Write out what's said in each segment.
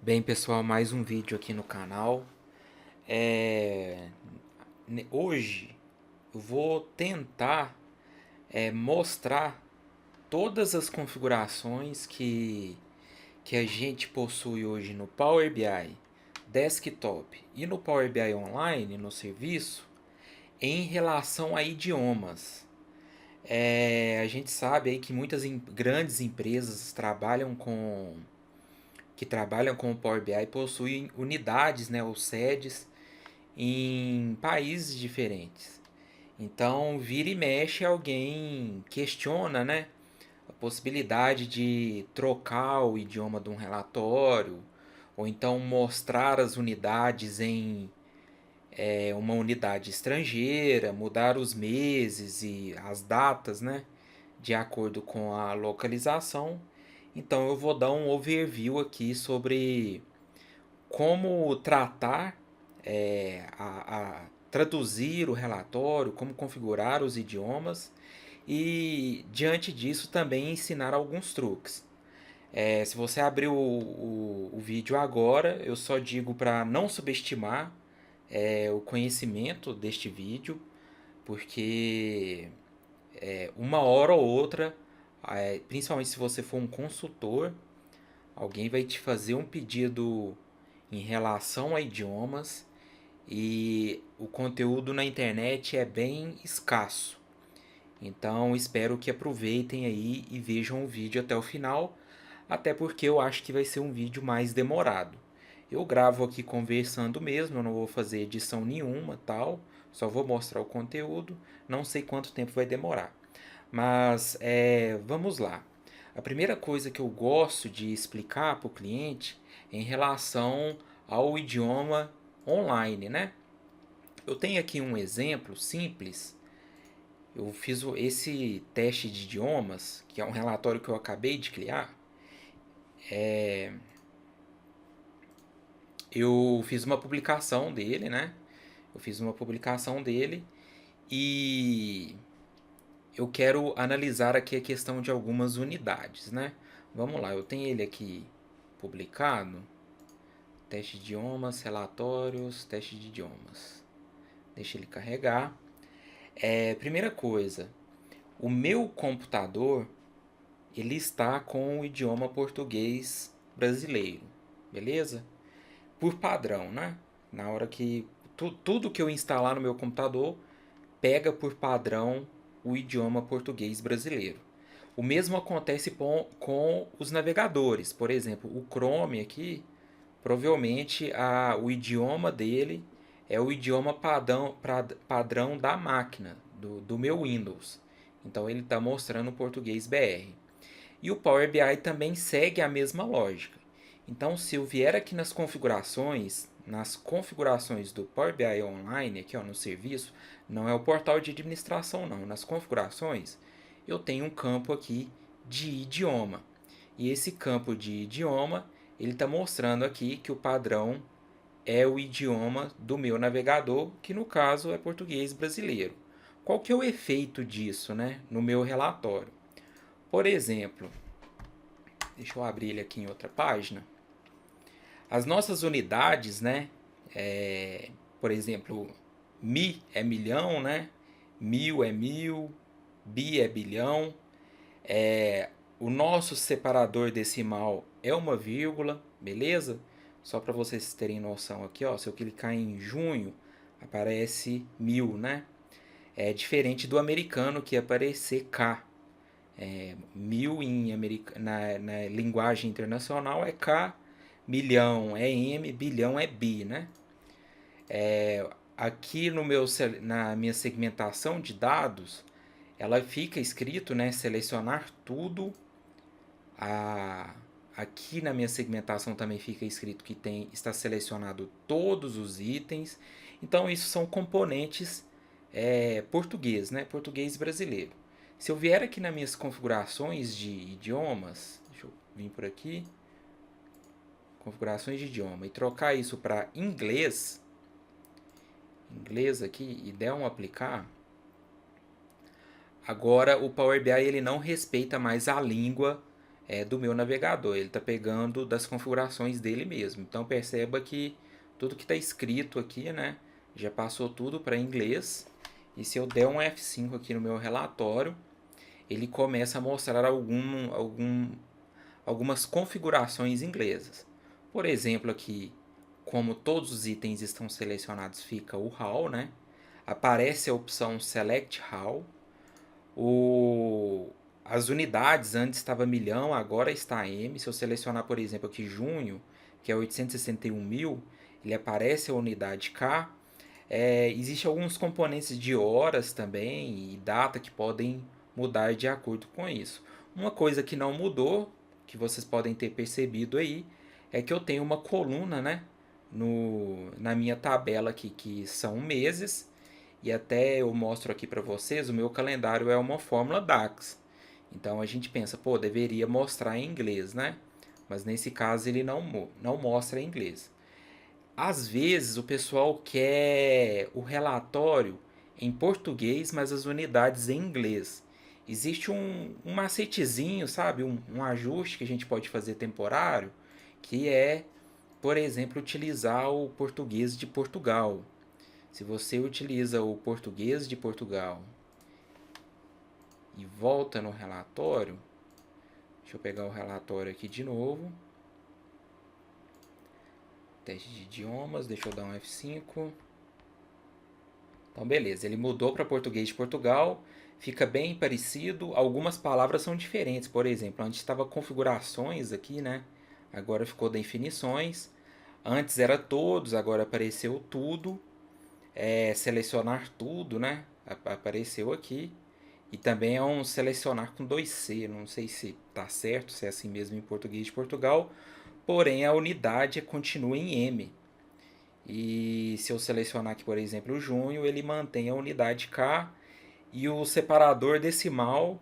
Bem, pessoal, mais um vídeo aqui no canal. Hoje eu vou tentar mostrar todas as configurações que a gente possui hoje no Power BI Desktop e no Power BI Online, no serviço, em relação a idiomas. A gente sabe aí que muitas grandes empresas que trabalham com o Power BI possuem unidades, né, ou sedes em países diferentes. Então, vira e mexe, alguém questiona, né, a possibilidade de trocar o idioma de um relatório, ou então mostrar as unidades em uma unidade estrangeira, mudar os meses e as datas, né, de acordo com a localização. Então, eu vou dar um overview aqui sobre como tratar, a traduzir o relatório, como configurar os idiomas e, diante disso, também ensinar alguns truques. Se você abrir o vídeo agora, eu só digo para não subestimar o conhecimento deste vídeo, porque uma hora ou outra, principalmente se você for um consultor, alguém vai te fazer um pedido em relação a idiomas e o conteúdo na internet é bem escasso. Então espero que aproveitem aí e vejam o vídeo até o final, até porque eu acho que vai ser um vídeo mais demorado. Eu gravo aqui conversando mesmo, eu não vou fazer edição nenhuma, tal, só vou mostrar o conteúdo, não sei quanto tempo vai demorar. Mas vamos lá. A primeira coisa que eu gosto de explicar para o cliente é em relação ao idioma online, né? Eu tenho aqui um exemplo simples. Eu fiz esse teste de idiomas, que é um relatório que eu acabei de criar. Eu fiz uma publicação dele, né? Eu fiz uma publicação dele e eu quero analisar aqui a questão de algumas unidades, né? Vamos lá, eu tenho ele aqui publicado. Teste de idiomas, relatórios, teste de idiomas. Deixa ele carregar. Primeira coisa, o meu computador ele está com o idioma português brasileiro, beleza? Por padrão, né? Na hora que tudo que eu instalar no meu computador pega por padrão o idioma português brasileiro. O mesmo acontece com os navegadores. Por exemplo, o Chrome aqui, provavelmente o idioma dele é o idioma padrão da máquina, do meu Windows. Então ele está mostrando o português BR. E o Power BI também segue a mesma lógica. Então, se eu vier aqui nas configurações do Power BI Online, aqui ó, no serviço, não é o portal de administração não, nas configurações, eu tenho um campo aqui de idioma. E esse campo de idioma, ele está mostrando aqui que o padrão é o idioma do meu navegador, que no caso é português brasileiro. Qual que é o efeito disso, né, no meu relatório? Por exemplo, deixa eu abrir ele aqui em outra página. As nossas unidades, né? Por exemplo, mi é milhão, né? Mil é mil, bi é bilhão. O nosso separador decimal é uma vírgula, beleza? Só para vocês terem noção aqui, ó, se eu clicar em junho, aparece mil, né? É diferente do americano que ia aparecer K. Mil na linguagem internacional é K, milhão é M, bilhão é bi, né? Aqui na minha segmentação de dados, ela fica escrito, né, selecionar tudo. A, Aqui na minha segmentação também fica escrito que está selecionado todos os itens. Então isso são componentes português, né, português brasileiro. Se eu vier aqui nas minhas configurações de idiomas, deixa eu vir por aqui, configurações de idioma, e trocar isso para inglês aqui, e der um aplicar, agora o Power BI ele não respeita mais a língua do meu navegador. Ele está pegando das configurações dele mesmo. Então perceba que tudo que está escrito aqui, né, já passou tudo para inglês. E se eu der um F5 aqui no meu relatório, ele começa a mostrar algumas configurações inglesas. Por exemplo, aqui, como todos os itens estão selecionados, fica o HAL, né? Aparece a opção Select HAL. As unidades antes estava milhão, agora está M. Se eu selecionar, por exemplo, aqui junho, que é 861.000, ele aparece a unidade K. Existem alguns componentes de horas também e data que podem mudar de acordo com isso. Uma coisa que não mudou, que vocês podem ter percebido aí, é que eu tenho uma coluna, né, na minha tabela aqui, que são meses, e até eu mostro aqui para vocês, o meu calendário é uma fórmula DAX. Então a gente pensa, pô, deveria mostrar em inglês, né? Mas nesse caso ele não mostra em inglês. Às vezes o pessoal quer o relatório em português, mas as unidades em inglês. Existe um macetezinho, sabe? Um ajuste que a gente pode fazer temporário, que é, por exemplo, utilizar o português de Portugal. Se você utiliza o português de Portugal e volta no relatório, deixa eu pegar o relatório aqui de novo. Teste de idiomas, deixa eu dar um F5. Então, beleza, ele mudou para português de Portugal, fica bem parecido. Algumas palavras são diferentes, por exemplo, antes estava configurações aqui, né? Agora ficou definições. Antes era todos, agora apareceu tudo. Selecionar tudo, né? Apareceu aqui. E também é um selecionar com 2C. Não sei se tá certo, se é assim mesmo em português de Portugal. Porém, a unidade continua em M. E se eu selecionar aqui, por exemplo, junho, ele mantém a unidade K. E o separador decimal,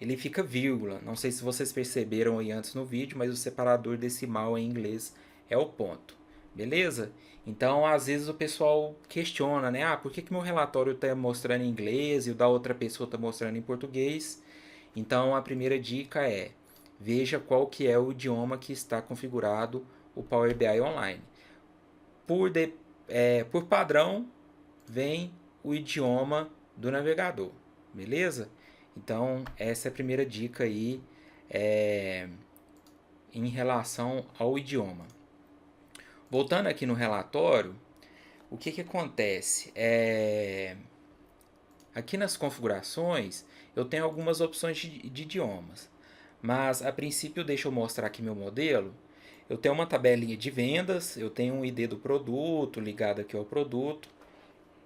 ele fica vírgula. Não sei se vocês perceberam aí antes no vídeo, mas o separador decimal em inglês é o ponto. Beleza? Então, às vezes o pessoal questiona, né? Ah, por que meu relatório está mostrando em inglês e o da outra pessoa está mostrando em português? Então, a primeira dica é: veja qual que é o idioma que está configurado o Power BI Online. Por padrão, vem o idioma do navegador, beleza? Então, essa é a primeira dica aí em relação ao idioma. Voltando aqui no relatório, o que acontece? Aqui nas configurações, eu tenho algumas opções de idiomas. Mas, a princípio, deixa eu mostrar aqui meu modelo. Eu tenho uma tabelinha de vendas, eu tenho um ID do produto ligado aqui ao produto.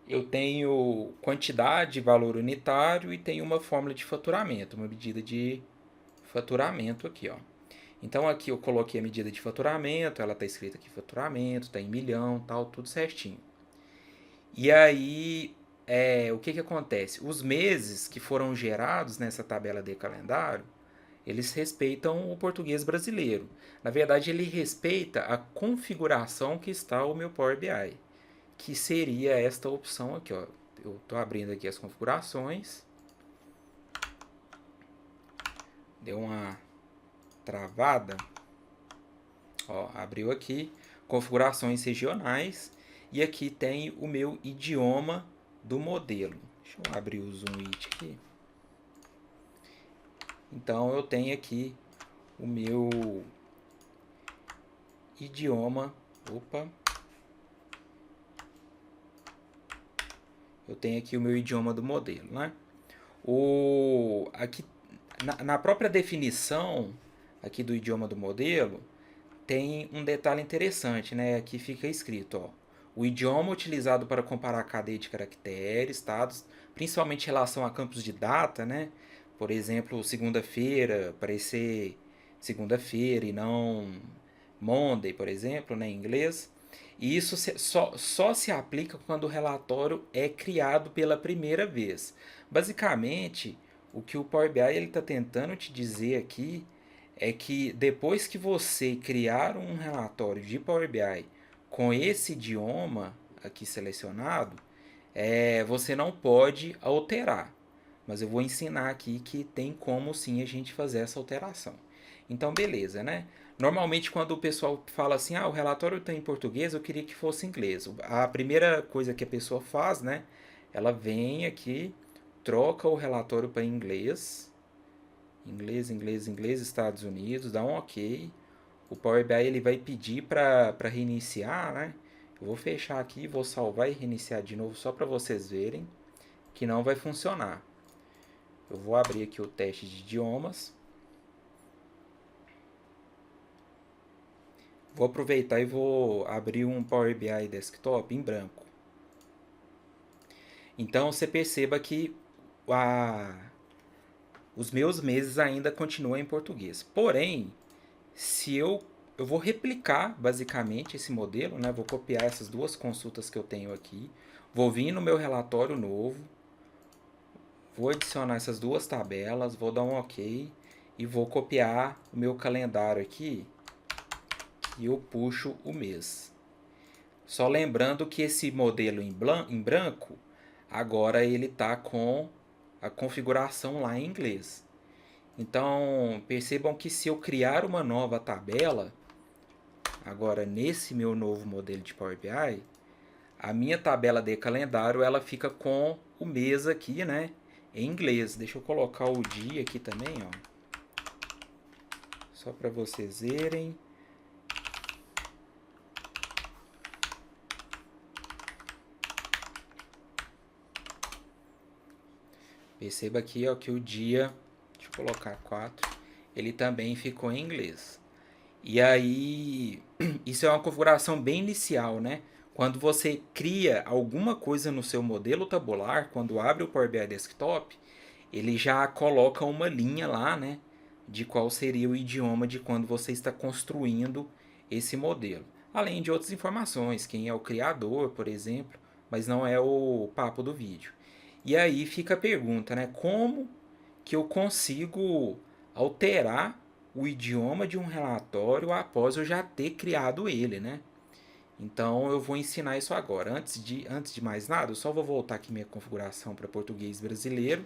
Eu tenho quantidade, valor unitário e tenho uma fórmula de faturamento, uma medida de faturamento aqui, ó. Então aqui eu coloquei a medida de faturamento, ela está escrita aqui faturamento, está em milhão, tal, tudo certinho. E aí, o que acontece? Os meses que foram gerados nessa tabela de calendário, eles respeitam o português brasileiro. Na verdade, ele respeita a configuração que está o meu Power BI, que seria esta opção aqui, ó. Eu estou abrindo aqui as configurações. Deu uma travada. Ó, abriu aqui, configurações regionais. E aqui tem o meu idioma do modelo. Deixa eu abrir o Zoom It aqui. Então, eu tenho aqui o meu idioma. Opa! Eu tenho aqui o meu idioma do modelo, né? Aqui, na própria definição aqui do idioma do modelo, tem um detalhe interessante, né? Aqui fica escrito, ó, o idioma utilizado para comparar a cadeia de caracteres, dados, principalmente em relação a campos de data, né? Por exemplo, segunda-feira, aparecer segunda-feira e não Monday, por exemplo, né, em inglês. E isso só se aplica quando o relatório é criado pela primeira vez. Basicamente, o que o Power BI está tentando te dizer aqui é que depois que você criar um relatório de Power BI com esse idioma aqui selecionado, você não pode alterar. Mas eu vou ensinar aqui que tem como sim a gente fazer essa alteração. Então, beleza, né? Normalmente, quando o pessoal fala assim, o relatório está em português, eu queria que fosse em inglês. A primeira coisa que a pessoa faz, né? Ela vem aqui, troca o relatório para inglês. Inglês, inglês, inglês, Estados Unidos, dá um OK. O Power BI ele vai pedir para reiniciar, né? Eu vou fechar aqui, vou salvar e reiniciar de novo só para vocês verem que não vai funcionar. Eu vou abrir aqui o teste de idiomas. Vou aproveitar e vou abrir um Power BI Desktop em branco. Então você perceba que os meus meses ainda continuam em português. Porém, se eu vou replicar basicamente esse modelo, né? Vou copiar essas duas consultas que eu tenho aqui, vou vir no meu relatório novo, vou adicionar essas duas tabelas, vou dar um OK e vou copiar o meu calendário aqui e eu puxo o mês. Só lembrando que esse modelo em branco, agora ele está com a configuração lá em inglês. Então, percebam que se eu criar uma nova tabela, agora nesse meu novo modelo de Power BI, a minha tabela de calendário ela fica com o mês aqui, né, em inglês. Deixa eu colocar o dia aqui também, ó, só para vocês verem. Perceba aqui, ó, que o dia, deixa eu colocar 4, ele também ficou em inglês. E aí, isso é uma configuração bem inicial, né? Quando você cria alguma coisa no seu modelo tabular, quando abre o Power BI Desktop, ele já coloca uma linha lá, né? De qual seria o idioma de quando você está construindo esse modelo. Além de outras informações, quem é o criador, por exemplo, mas não é o papo do vídeo. E aí fica a pergunta, né? Como que eu consigo alterar o idioma de um relatório após eu já ter criado ele, né? Então eu vou ensinar isso agora. Antes de mais nada, eu só vou voltar aqui minha configuração para português brasileiro,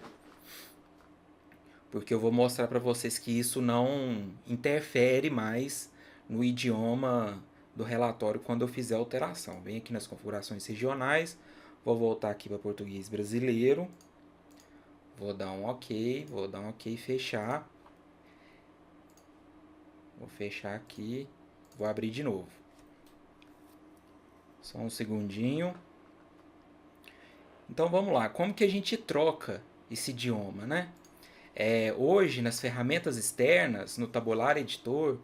porque eu vou mostrar para vocês que isso não interfere mais no idioma do relatório quando eu fizer a alteração. Vem aqui nas configurações regionais, vou voltar aqui para português brasileiro, vou dar um OK, fechar. Vou fechar aqui, vou abrir de novo. Só um segundinho. Então vamos lá, como que a gente troca esse idioma, né? Hoje, nas ferramentas externas, no Tabular Editor,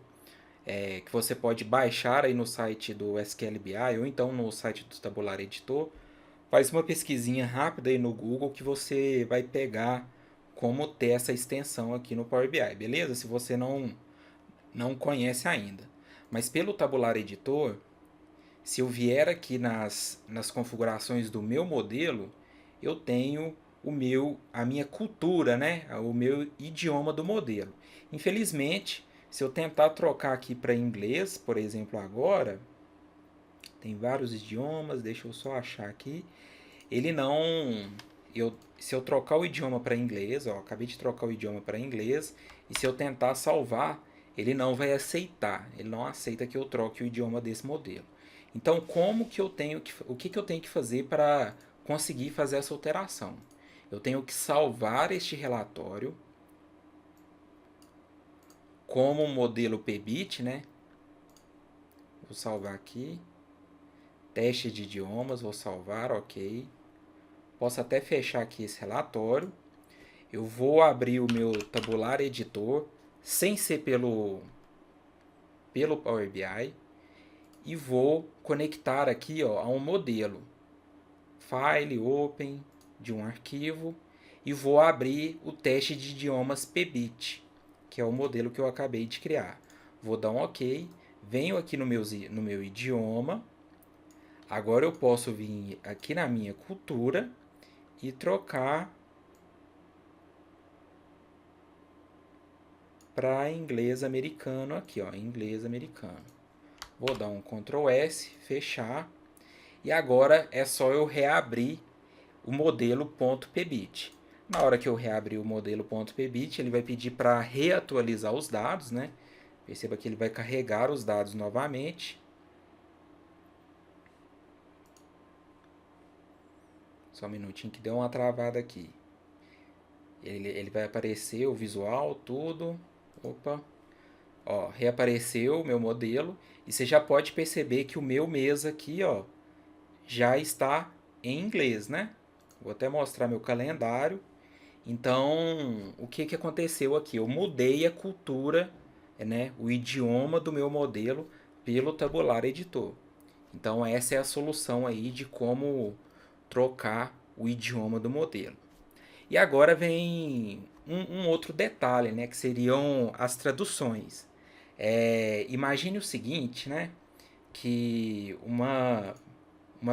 que você pode baixar aí no site do SQL BI ou então no site do Tabular Editor, faz uma pesquisinha rápida aí no Google que você vai pegar como ter essa extensão aqui no Power BI, beleza? Se você não conhece ainda. Mas pelo Tabular Editor, se eu vier aqui nas configurações do meu modelo, eu tenho a minha cultura, né? O meu idioma do modelo. Infelizmente, se eu tentar trocar aqui para inglês, por exemplo, agora, tem vários idiomas, deixa eu só achar aqui. Ele não. Se eu trocar o idioma para inglês, ó, acabei de trocar o idioma para inglês, e se eu tentar salvar, ele não vai aceitar. Ele não aceita que eu troque o idioma desse modelo. Então, o que eu tenho que fazer para conseguir fazer essa alteração? Eu tenho que salvar este relatório como modelo PBIT, né? Vou salvar aqui. Teste de idiomas, vou salvar, OK. Posso até fechar aqui esse relatório. Eu vou abrir o meu tabular editor, sem ser pelo Power BI, e vou conectar aqui, ó, a um modelo. File, Open, de um arquivo, e vou abrir o teste de idiomas PBIT, que é o modelo que eu acabei de criar. Vou dar um OK, venho aqui no meu idioma. Agora eu posso vir aqui na minha cultura e trocar para inglês americano aqui, ó, inglês americano. Vou dar um Ctrl S, fechar. E agora é só eu reabrir o modelo .pbit. Na hora que eu reabrir o modelo .pbit, ele vai pedir para reatualizar os dados, né? Perceba que ele vai carregar os dados novamente. Só um minutinho que deu uma travada aqui. Ele vai aparecer o visual, tudo. Opa. Ó, reapareceu o meu modelo. E você já pode perceber que o meu mês aqui, ó, já está em inglês, né? Vou até mostrar meu calendário. Então, o que aconteceu aqui? Eu mudei a cultura, né, o idioma do meu modelo pelo Tabular Editor. Então, essa é a solução aí de como trocar o idioma do modelo. E agora vem um outro detalhe, né, que seriam as traduções. Imagine o seguinte, né, que uma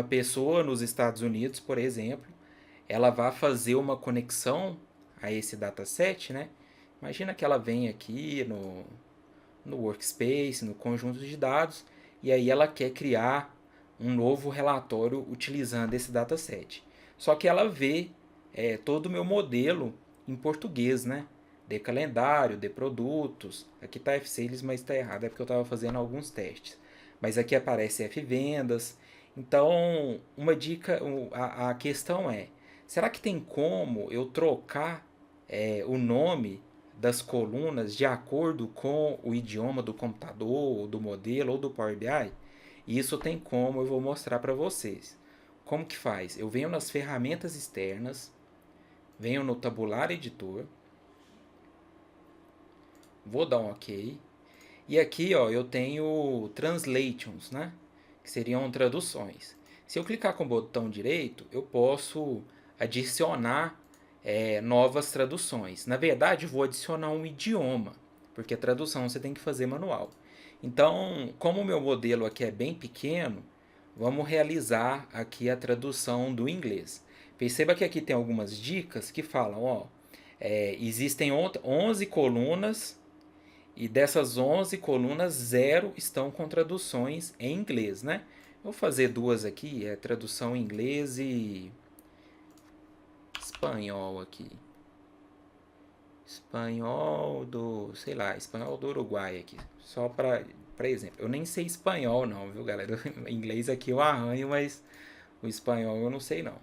pessoa nos Estados Unidos, por exemplo, ela vai fazer uma conexão a esse dataset, né? Imagina que ela vem aqui no workspace, no conjunto de dados, e aí ela quer criar um novo relatório utilizando esse dataset. Só que ela vê todo o meu modelo em português, né? De calendário, de produtos. Aqui está F-Sales, mas está errado, é porque eu estava fazendo alguns testes. Mas aqui aparece F-Vendas. Então, uma dica, a questão é, será que tem como eu trocar o nome das colunas de acordo com o idioma do computador, do modelo ou do Power BI? Isso tem como, eu vou mostrar para vocês. Como que faz? Eu venho nas ferramentas externas, venho no tabular editor, vou dar um OK. E aqui, ó, eu tenho translations, né? Que seriam traduções. Se eu clicar com o botão direito, eu posso adicionar novas traduções. Na verdade, eu vou adicionar um idioma, porque a tradução você tem que fazer manual. Então, como o meu modelo aqui é bem pequeno, vamos realizar aqui a tradução do inglês. Perceba que aqui tem algumas dicas que falam, ó, existem 11 colunas e dessas 11 colunas, 0 estão com traduções em inglês, né? Vou fazer duas aqui, tradução em inglês e espanhol aqui. Espanhol do, sei lá, espanhol do Uruguai aqui. Só para exemplo. Eu nem sei espanhol não, viu, galera? Inglês aqui eu arranho, mas o espanhol eu não sei não.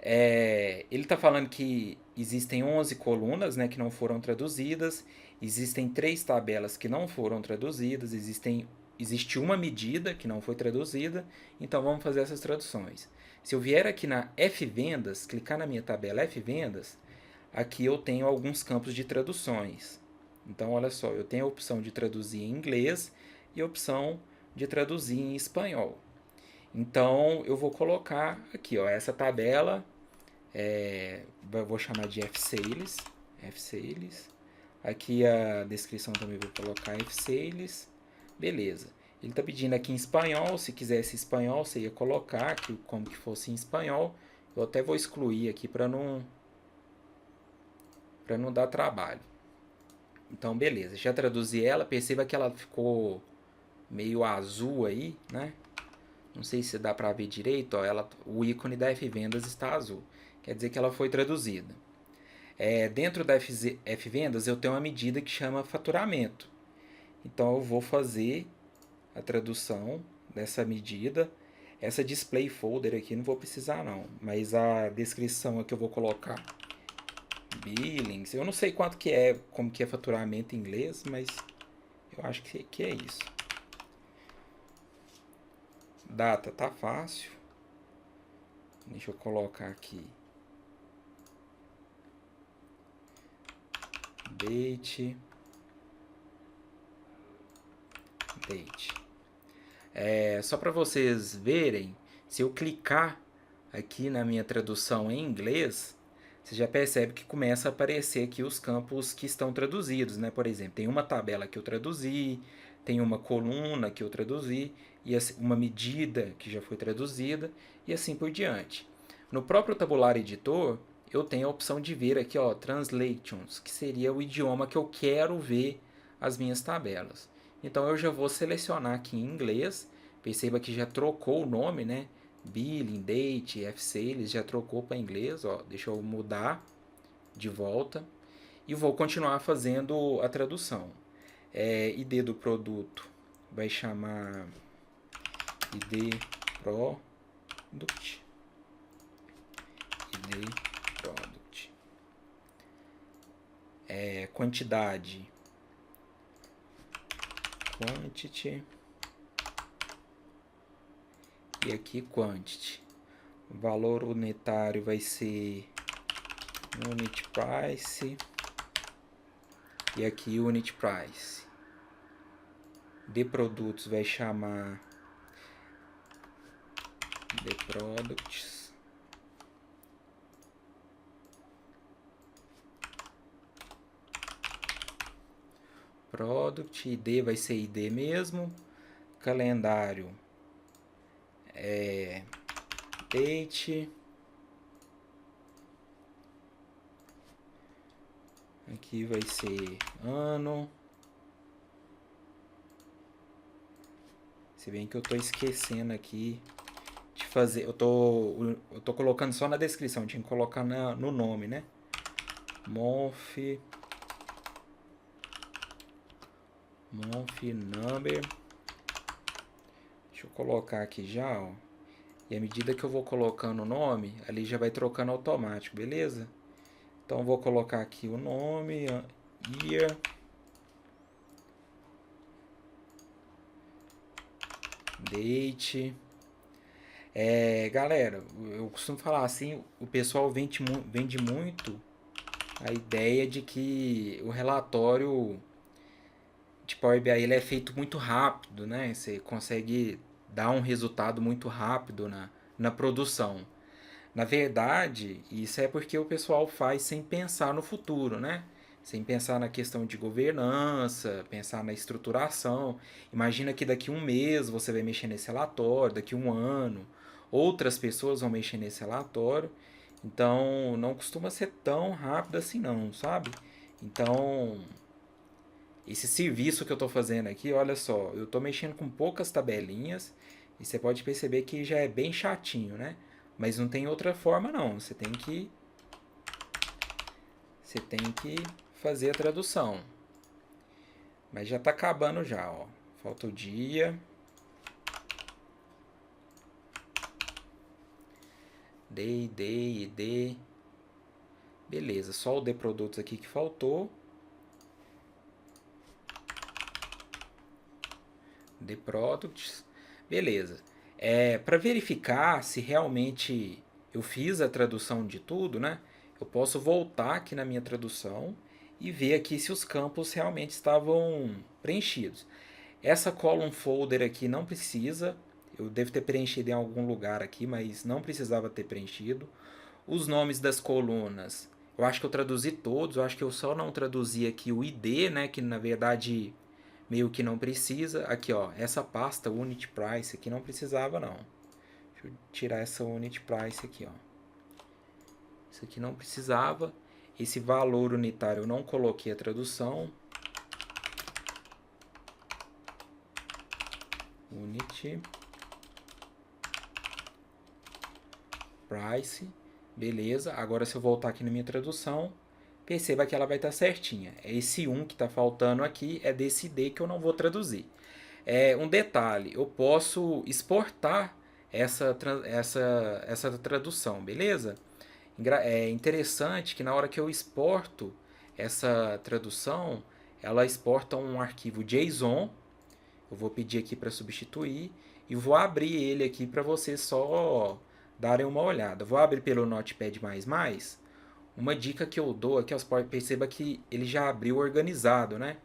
Ele está falando que existem 11 colunas, né, que não foram traduzidas, existem 3 tabelas que não foram traduzidas, existe uma medida que não foi traduzida, então vamos fazer essas traduções. Se eu vier aqui na F-Vendas, clicar na minha tabela F-Vendas, aqui eu tenho alguns campos de traduções. Então, olha só, eu tenho a opção de traduzir em inglês e a opção de traduzir em espanhol. Então, eu vou colocar aqui, ó, essa tabela, vou chamar de F-Sales, F-Sales. Aqui a descrição também vou colocar F-Sales, beleza. Ele está pedindo aqui em espanhol, se quisesse espanhol, você ia colocar aqui como que fosse em espanhol. Eu até vou excluir aqui para não dar trabalho. Então, beleza, já traduzi ela, perceba que ela ficou meio azul aí, né? Não sei se dá para ver direito, ó, o ícone da F-Vendas está azul. Quer dizer que ela foi traduzida. Dentro da F-Vendas eu tenho uma medida que chama faturamento. Então eu vou fazer a tradução dessa medida. Essa display folder aqui não vou precisar não, mas a descrição aqui eu vou colocar billings. Eu não sei quanto que é, como que é faturamento em inglês, mas eu acho que é isso. Data tá fácil. Deixa eu colocar aqui. Date. Só para vocês verem, se eu clicar aqui na minha tradução em inglês, você já percebe que começa a aparecer aqui os campos que estão traduzidos, né? Por exemplo, tem uma tabela que eu traduzi, tem uma coluna que eu traduzi, e uma medida que já foi traduzida, e assim por diante. No próprio Tabular Editor, eu tenho a opção de ver aqui, ó, Translations, que seria o idioma que eu quero ver as minhas tabelas. Então eu já vou selecionar aqui em inglês, perceba que já trocou o nome, né? Billing, Date, F-Sales, já trocou para inglês, ó. Deixa eu mudar de volta e vou continuar fazendo a tradução. ID do produto vai chamar ID Product. ID Product. Quantidade. Quantity. E aqui quantity. O valor unitário vai ser unit price. E aqui unit price. De produtos vai chamar de products. Product, ID vai ser ID mesmo. Calendário date. Aqui vai ser ano. Se bem que eu tô esquecendo aqui de fazer. Eu tô colocando só na descrição, tinha que colocar no nome, né? Month number. Deixa eu colocar aqui já, ó. E à medida que eu vou colocando o nome, ali já vai trocando automático, beleza? Então vou colocar aqui o nome, year, date. Galera, eu costumo falar assim, o pessoal vende muito a ideia de que o relatório de Power BI ele é feito muito rápido, né? Você consegue dar um resultado muito rápido na produção. Na verdade, isso é porque o pessoal faz sem pensar no futuro, né? Sem pensar na questão de governança, pensar na estruturação. Imagina que daqui a um mês você vai mexer nesse relatório, daqui a um ano, outras pessoas vão mexer nesse relatório. Então, não costuma ser tão rápido assim não, sabe? Então, esse serviço que eu estou fazendo aqui, olha só, eu estou mexendo com poucas tabelinhas e você pode perceber que já é bem chatinho, né? Mas não tem outra forma não, você tem que fazer a tradução. Mas já está acabando já, ó. Falta o dia. D. Beleza, só o de produtos aqui que faltou. The Products. Beleza. Para verificar se realmente eu fiz a tradução de tudo, né? Eu posso voltar aqui na minha tradução e ver aqui se os campos realmente estavam preenchidos. Essa column folder aqui não precisa. Eu devo ter preenchido em algum lugar aqui, mas não precisava ter preenchido. Os nomes das colunas, eu acho que eu traduzi todos. Eu acho que eu só não traduzi aqui o ID, né? Que na verdade meio que não precisa. Aqui, ó, essa pasta unit price aqui não precisava não. Deixa eu tirar essa unit price aqui, ó. Isso aqui não precisava. Esse valor unitário eu não coloquei a tradução. Unit price. Beleza. Agora se eu voltar aqui na minha tradução, perceba que ela vai estar certinha. Esse 1 que está faltando aqui é desse D que eu não vou traduzir. Um detalhe, eu posso exportar essa tradução, beleza? É interessante que na hora que eu exporto essa tradução, ela exporta um arquivo JSON. Eu vou pedir aqui para substituir e vou abrir ele aqui para vocês só darem uma olhada. Vou abrir pelo Notepad++. Uma dica que eu dou aqui, perceba que ele já abriu organizado, né?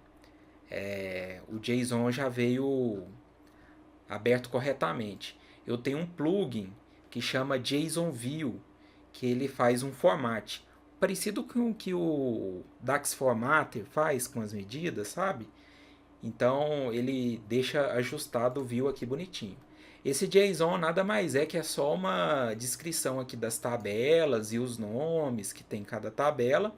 O JSON já veio aberto corretamente. Eu tenho um plugin que chama JSON View, que ele faz um format parecido com o que o Dax Formatter faz com as medidas, sabe? Então ele deixa ajustado o view aqui bonitinho. Esse JSON nada mais é que é só uma descrição aqui das tabelas e os nomes que tem cada tabela.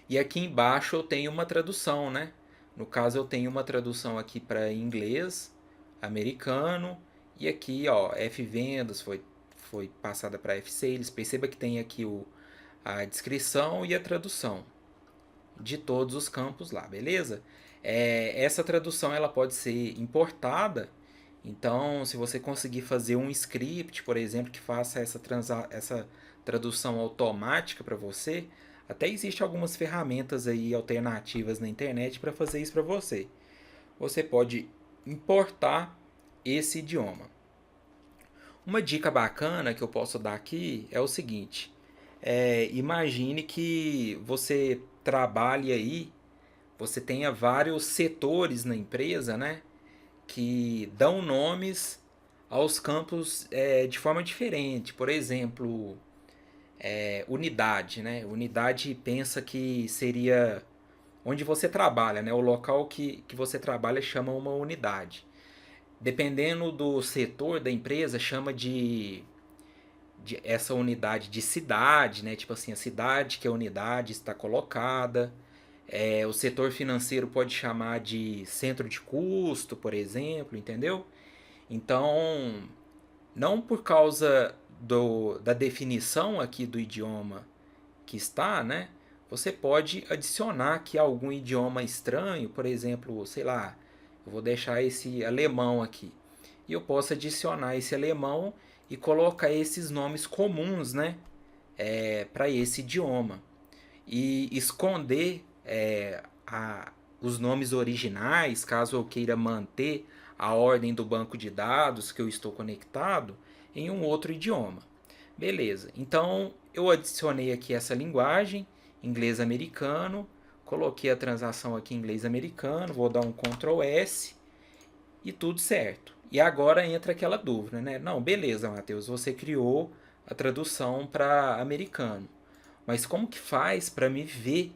E aqui embaixo eu tenho uma tradução, né? No caso eu tenho uma tradução aqui para inglês, americano, e aqui, ó, F vendas foi passada para F sales. Perceba que tem aqui a descrição e a tradução de todos os campos lá, beleza? Essa tradução ela pode ser importada. Então, se você conseguir fazer um script, por exemplo, que faça essa tradução automática para você, até existe algumas ferramentas aí alternativas na internet para fazer isso para você. Você pode importar esse idioma. Uma dica bacana que eu posso dar aqui é o seguinte: imagine que você trabalhe aí, você tenha vários setores na empresa, né? Que dão nomes aos campos de forma diferente. Por exemplo, unidade, né? Unidade pensa que seria onde você trabalha, né? O local que você trabalha chama uma unidade. Dependendo do setor da empresa, chama de essa unidade de cidade, né? Tipo assim, a cidade que a unidade está colocada. O setor financeiro pode chamar de centro de custo, por exemplo, entendeu? Então, não por causa da definição aqui do idioma que está, né? Você pode adicionar aqui algum idioma estranho, por exemplo, sei lá, eu vou deixar esse alemão aqui. E eu posso adicionar esse alemão e colocar esses nomes comuns, né? Para esse idioma. E esconder os nomes originais, caso eu queira manter a ordem do banco de dados que eu estou conectado em um outro idioma. Beleza, então eu adicionei aqui essa linguagem, inglês americano, coloquei a transação aqui em inglês americano, vou dar um Ctrl S e tudo certo. E agora entra aquela dúvida, né? Não, beleza, Matheus, você criou a tradução para americano. Mas como que faz para me ver,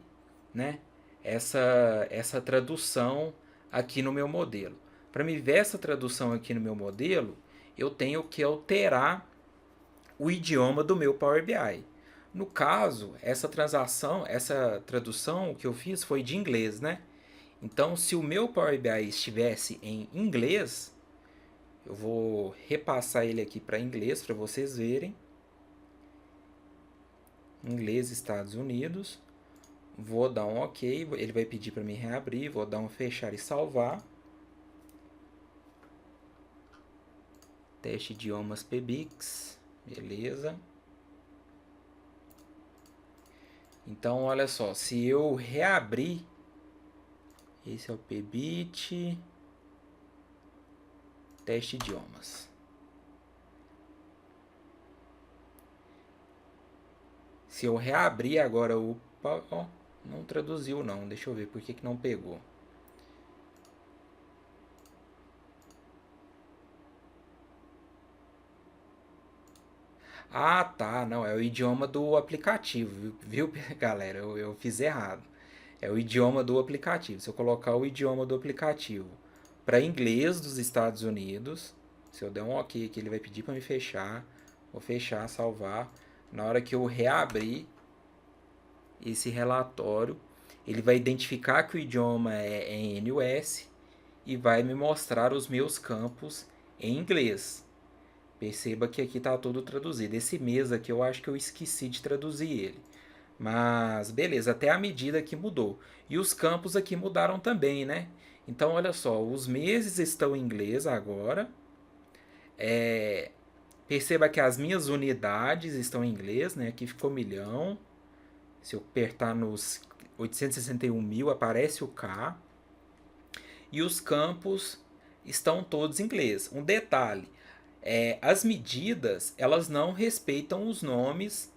né, essa tradução aqui no meu modelo? Para me ver essa tradução aqui no meu modelo, eu tenho que alterar o idioma do meu Power BI. No caso, essa tradução que eu fiz foi de inglês, né? Então, se o meu Power BI estivesse em inglês, eu vou repassar ele aqui para inglês para vocês verem. Inglês Estados Unidos. Vou dar um OK, ele vai pedir para me reabrir, vou dar um fechar e salvar. Teste idiomas PBIX, beleza. Então, olha só, se eu reabrir, esse é o PBIT, teste idiomas. Se eu reabrir agora o... Ó, não traduziu não, deixa eu ver por que não pegou. Ah, tá, não, é o idioma do aplicativo, viu galera? Eu fiz errado. É o idioma do aplicativo. Se eu colocar o idioma do aplicativo para inglês dos Estados Unidos, se eu der um OK aqui, ele vai pedir para me fechar. Vou fechar, salvar. Na hora que eu reabrir esse relatório, ele vai identificar que o idioma é NUS e vai me mostrar os meus campos em inglês. Perceba que aqui está todo traduzido. Esse mês aqui eu acho que eu esqueci de traduzir ele. Mas beleza, até a medida que mudou. E os campos aqui mudaram também, né? Então olha só, os meses estão em inglês agora. Perceba que as minhas unidades estão em inglês, né? Aqui ficou milhão. Se eu apertar nos 861 mil, aparece o K. E os campos estão todos em inglês. Um detalhe, as medidas, elas não respeitam os nomes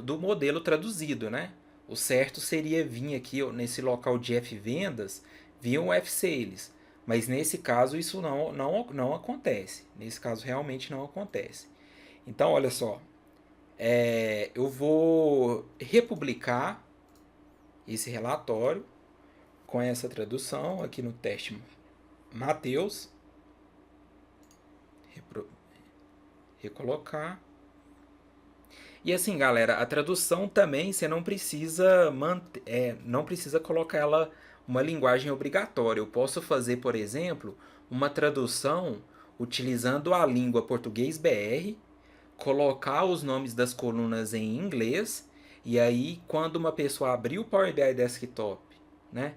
do modelo traduzido, né? O certo seria vir aqui nesse local de F-vendas, vir um F-sales. Mas nesse caso isso não acontece. Nesse caso realmente não acontece. Então, olha só. Eu vou republicar esse relatório com essa tradução aqui no teste Mateus. Recolocar. E assim, galera, a tradução também você não precisa não precisa colocar ela uma linguagem obrigatória. Eu posso fazer, por exemplo, uma tradução utilizando a língua português BR, colocar os nomes das colunas em inglês e aí quando uma pessoa abrir o Power BI Desktop, né,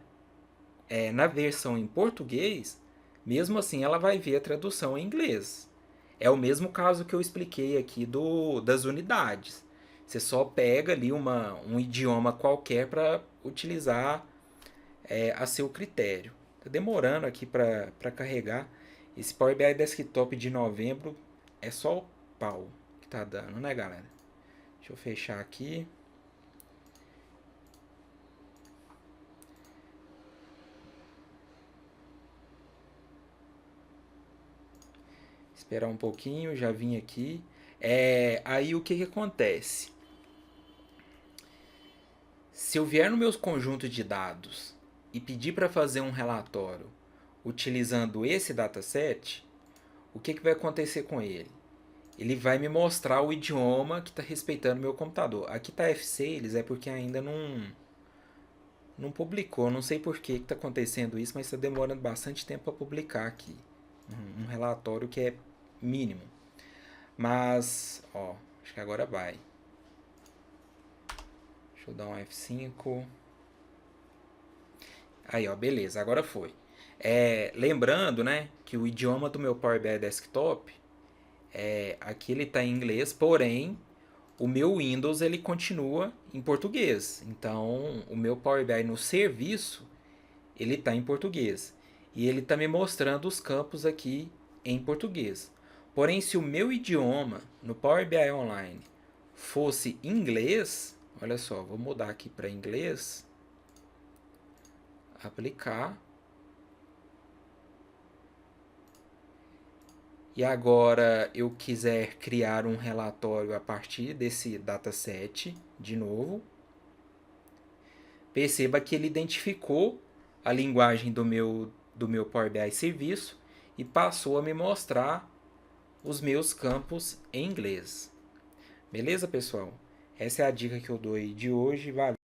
na versão em português, mesmo assim ela vai ver a tradução em inglês. É o mesmo caso que eu expliquei aqui das unidades. Você só pega ali um idioma qualquer para utilizar a seu critério. Tá demorando aqui para carregar. Esse Power BI Desktop de novembro é só o pau que tá dando, né, galera? Deixa eu fechar aqui. Esperar um pouquinho, já vim aqui. Aí o que acontece? Se eu vier no meu conjunto de dados e pedir para fazer um relatório utilizando esse dataset, o que vai acontecer com ele? Ele vai me mostrar o idioma que está respeitando meu computador. Aqui está F6, é porque ainda não publicou. Não sei por que está acontecendo isso, mas está demorando bastante tempo para publicar aqui. Um relatório que é mínimo. Mas, ó, acho que agora vai. Deixa eu dar um F5. Aí, ó, beleza, agora foi. Lembrando, né, que o idioma do meu Power BI Desktop, aqui ele está em inglês, porém, o meu Windows ele continua em português. Então, o meu Power BI no serviço, ele está em português. E ele está me mostrando os campos aqui em português. Porém, se o meu idioma no Power BI Online fosse inglês, olha só, vou mudar aqui para inglês, aplicar. E agora eu quiser criar um relatório a partir desse dataset, de novo, perceba que ele identificou a linguagem do meu Power BI serviço e passou a me mostrar os meus campos em inglês. Beleza, pessoal? Essa é a dica que eu dou aí de hoje. Valeu!